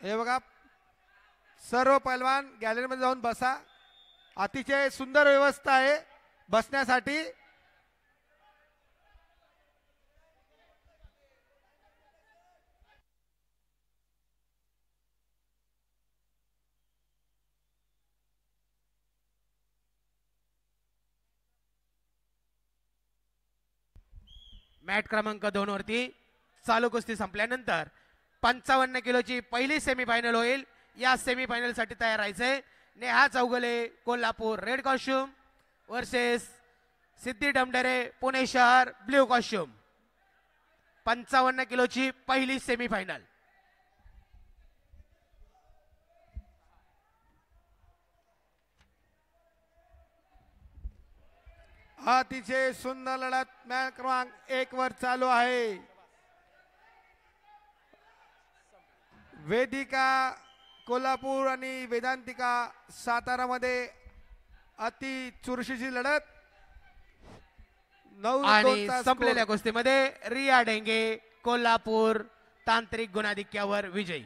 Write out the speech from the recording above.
हे बघा सर्व पैलवान गॅलरीमध्ये जाऊन बसा. अतिशय सुंदर व्यवस्था आहे बसण्यासाठी. मॅट क्रमांक 2 वरती चालू कुस्ती संपल्यानंतर 55 किलोची पहिली सेमीफायनल होईल. या सेमीफायनल साठी तयार राहायचंय. Neha Chougale Kolhapur red costume versus Siddhi Damdare Pune शहर ब्ल्यू कॉस्ट्युम. 55 किलोची पहिली सेमीफायनल. अतिशय सुंदर लढत मॅच क्रमांक 1 वर चालू आहे. वेदिका कोल्हापूर आणि वेदांतिका सातारा मध्ये अति चुरशीची लढत. 9 आणि संपलेल्या कुस्तीमध्ये रिया डेंगे कोल्हापूर तांत्रिक गुणाधिक्यावर विजयी.